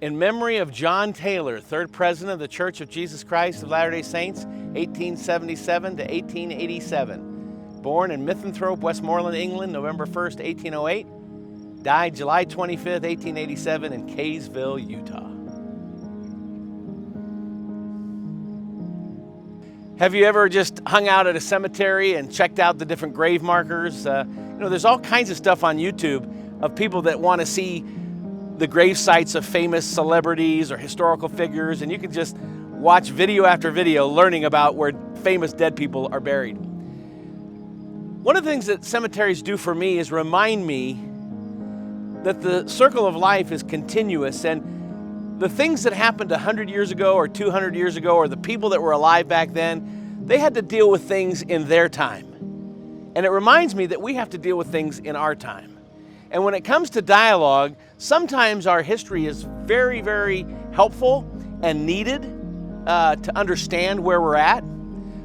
In memory of John Taylor, third president of the Church of Jesus Christ of Latter-day Saints, 1877 to 1887. Born in Mythenthrope, Westmoreland, England, November 1st, 1808. Died July 25th, 1887 in Kaysville, Utah. Have you ever just hung out at a cemetery and checked out the different grave markers? There's all kinds of stuff on YouTube of people that want to see the grave sites of famous celebrities or historical figures, and you can just watch video after video learning about where famous dead people are buried. One of the things that cemeteries do for me is remind me that the circle of life is continuous, and the things that happened 100 years ago or 200 years ago, or the people that were alive back then, they had to deal with things in their time. And it reminds me that we have to deal with things in our time. And when it comes to dialogue, sometimes our history is very, very helpful and needed to understand where we're at.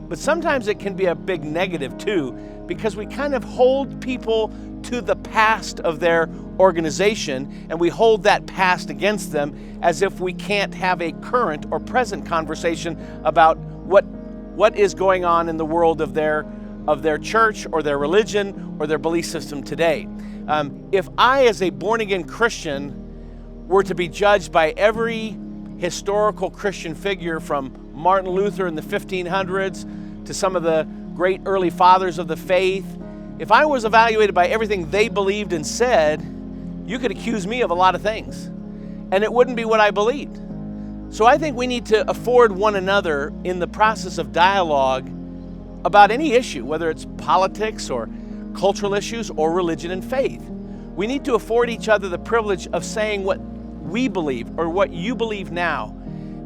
But sometimes it can be a big negative too, because we kind of hold people to the past of their organization, and we hold that past against them as if we can't have a current or present conversation about what is going on in the world of their church or their religion or their belief system today. If I, as a born-again Christian, were to be judged by every historical Christian figure from Martin Luther in the 1500s to some of the great early fathers of the faith, if I was evaluated by everything they believed and said, you could accuse me of a lot of things, and it wouldn't be what I believed. So I think we need to afford one another in the process of dialogue about any issue, whether it's politics or cultural issues or religion and faith. We need to afford each other the privilege of saying what we believe or what you believe now.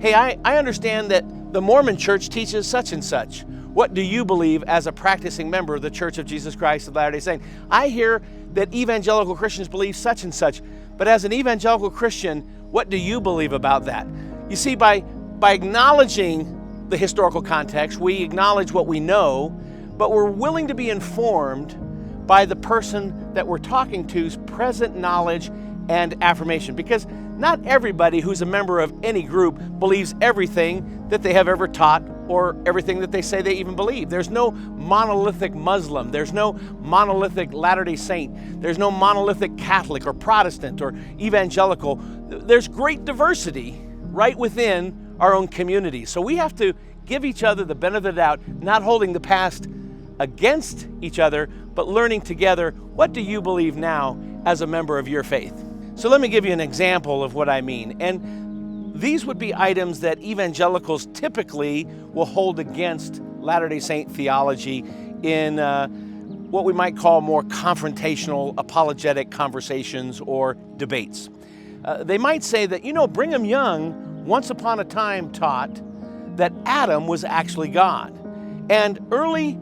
Hey, I understand that the Mormon Church teaches such and such. What do you believe as a practicing member of the Church of Jesus Christ of Latter-day Saints? I hear that evangelical Christians believe such and such, but as an evangelical Christian, what do you believe about that? You see, by acknowledging the historical context, we acknowledge what we know, but we're willing to be informed by the person that we're talking to's present knowledge and affirmation. Because not everybody who's a member of any group believes everything that they have ever taught or everything that they say they even believe. There's no monolithic Muslim. There's no monolithic Latter-day Saint. There's no monolithic Catholic or Protestant or evangelical. There's great diversity right within our own community. So we have to give each other the benefit of the doubt, not holding the past against each other, but learning together, what do you believe now as a member of your faith? So let me give you an example of what I mean. And these would be items that evangelicals typically will hold against Latter-day Saint theology in what we might call more confrontational, apologetic conversations or debates. They might say that, Brigham Young once upon a time taught that Adam was actually God. And early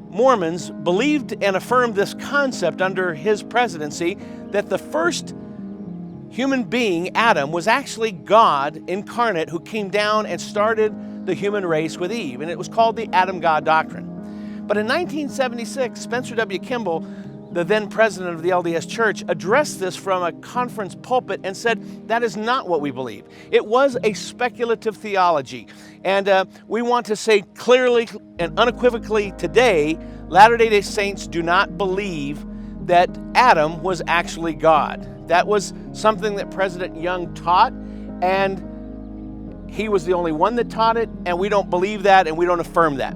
Mormons believed and affirmed this concept under his presidency, that the first human being, Adam, was actually God incarnate who came down and started the human race with Eve. And it was called the Adam-God doctrine. But in 1976, Spencer W. Kimball, the then president of the LDS Church, addressed this from a conference pulpit and said, that is not what we believe. It was a speculative theology. And we want to say clearly and unequivocally today, Latter-day Saints do not believe that Adam was actually God. That was something that President Young taught, and he was the only one that taught it, and we don't believe that and we don't affirm that.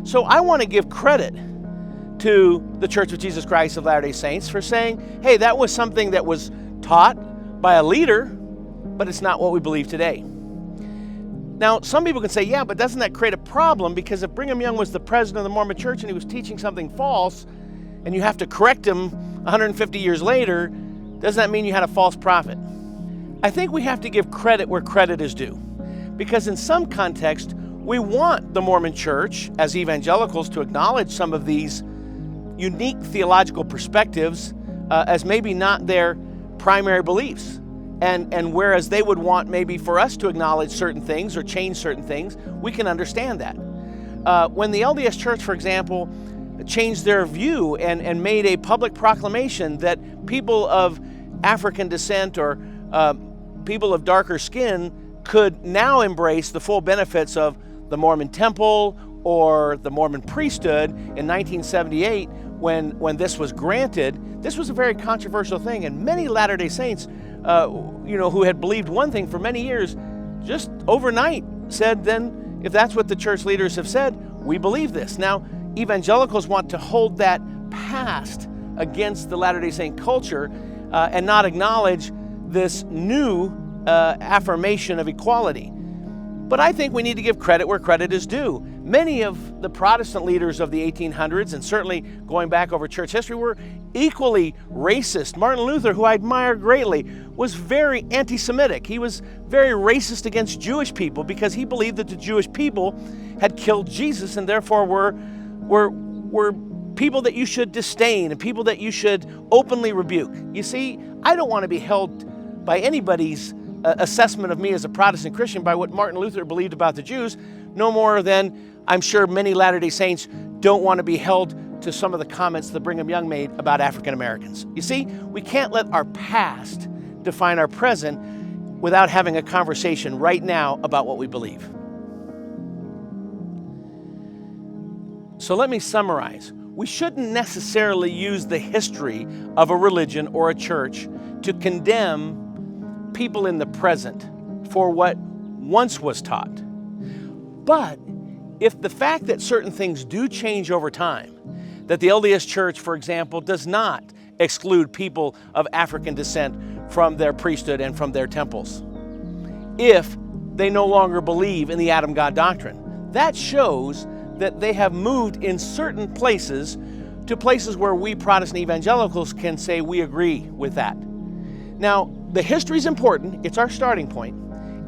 So I want to give credit to the Church of Jesus Christ of Latter-day Saints for saying, hey, that was something that was taught by a leader, but it's not what we believe today. Now, some people can say, yeah, but doesn't that create a problem? Because if Brigham Young was the president of the Mormon Church and he was teaching something false, and you have to correct him 150 years later, doesn't that mean you had a false prophet? I think we have to give credit where credit is due. Because in some context, we want the Mormon Church, as evangelicals, to acknowledge some of these unique theological perspectives as maybe not their primary beliefs. And whereas they would want maybe for us to acknowledge certain things or change certain things, we can understand that. When the LDS Church, for example, changed their view and made a public proclamation that people of African descent or people of darker skin could now embrace the full benefits of the Mormon temple or the Mormon priesthood in 1978 when this was granted. This was a very controversial thing, and many Latter-day Saints who had believed one thing for many years, just overnight said, then if that's what the church leaders have said, we believe this. Now, evangelicals want to hold that past against the Latter-day Saint culture and not acknowledge this new affirmation of equality. But I think we need to give credit where credit is due. Many of the Protestant leaders of the 1800s, and certainly going back over church history, were equally racist. Martin Luther, who I admire greatly, was very anti-Semitic. He was very racist against Jewish people because he believed that the Jewish people had killed Jesus and therefore were people that you should disdain and people that you should openly rebuke. You see, I don't want to be held by anybody's assessment of me as a Protestant Christian by what Martin Luther believed about the Jews, no more than I'm sure many Latter-day Saints don't want to be held to some of the comments that Brigham Young made about African Americans. You see, we can't let our past define our present without having a conversation right now about what we believe. So let me summarize. We shouldn't necessarily use the history of a religion or a church to condemn people in the present for what once was taught. But if the fact that certain things do change over time, that the LDS Church, for example, does not exclude people of African descent from their priesthood and from their temples, if they no longer believe in the Adam God doctrine, that shows that they have moved in certain places to places where we Protestant evangelicals can say we agree with that. Now, the history is important. It's our starting point,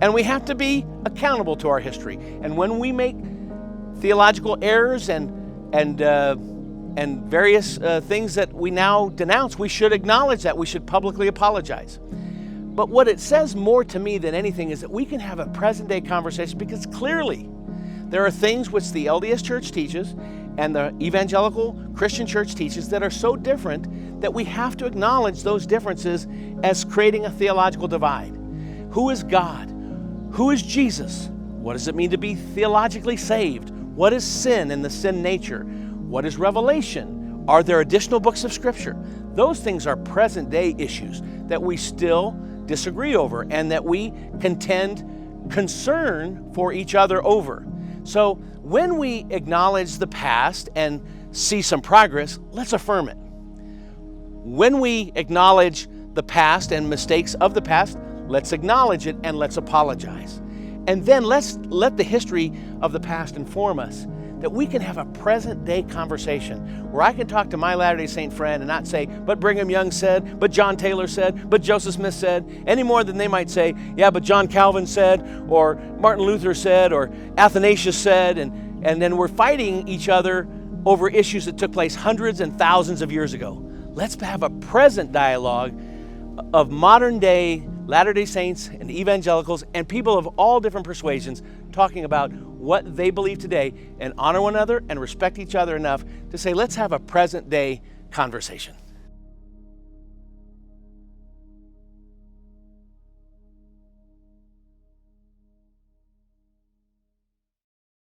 and we have to be accountable to our history. And when we make theological errors and various things that we now denounce, we should acknowledge that. We should publicly apologize. But what it says more to me than anything is that we can have a present-day conversation, because clearly there are things which the LDS Church teaches and the evangelical Christian church teaches that are so different that we have to acknowledge those differences as creating a theological divide. Who is God? Who is Jesus? What does it mean to be theologically saved? What is sin and the sin nature? What is revelation? Are there additional books of Scripture? Those things are present-day issues that we still disagree over and that we contend concern for each other over. So when we acknowledge the past and see some progress, let's affirm it. When we acknowledge the past and mistakes of the past, let's acknowledge it and let's apologize. And then let's let the history of the past inform us, that we can have a present-day conversation where I can talk to my Latter-day Saint friend and not say, but Brigham Young said, but John Taylor said, but Joseph Smith said, any more than they might say, yeah, but John Calvin said, or Martin Luther said, or Athanasius said, and then we're fighting each other over issues that took place hundreds and thousands of years ago. Let's have a present dialogue of modern-day Latter-day Saints and evangelicals and people of all different persuasions talking about what they believe today and honor one another and respect each other enough to say, let's have a present-day conversation.